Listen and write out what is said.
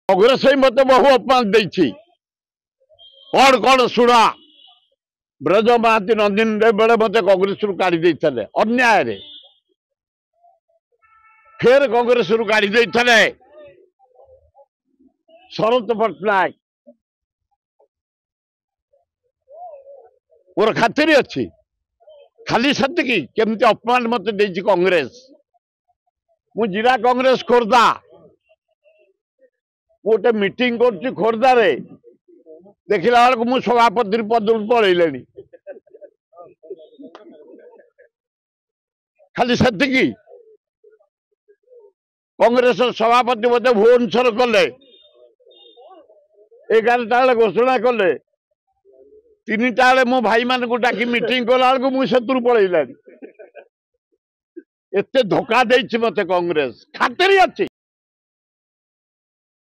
कांग्रेस ही मत बहु अपमान देछि कौन कौन शुणा ब्रज महाती नंदिन बेले मत कांग्रेस काढ़ी देते अन्याय रे फिर कांग्रेस काढ़ी देते शरत पट्टनायक मोर खातिर अच्छी खाली सतकी केमती अपमान मत देछि कांग्रेस मु जिला कांग्रेस खोर्धा गोटे मीटिंग कर खोर्धा रे देखला बेलू मु सभापति पद पलैले खाली सतकी कांग्रेस सभापति मत भुवनेश्वर कले 11टा बेले घोषणा कले 3टा बेले मो भाई मान को डाकी मीटिंग कला बेलू मुझे पलैला एते धोखा देछि मते कांग्रेस खातिर अच्छी।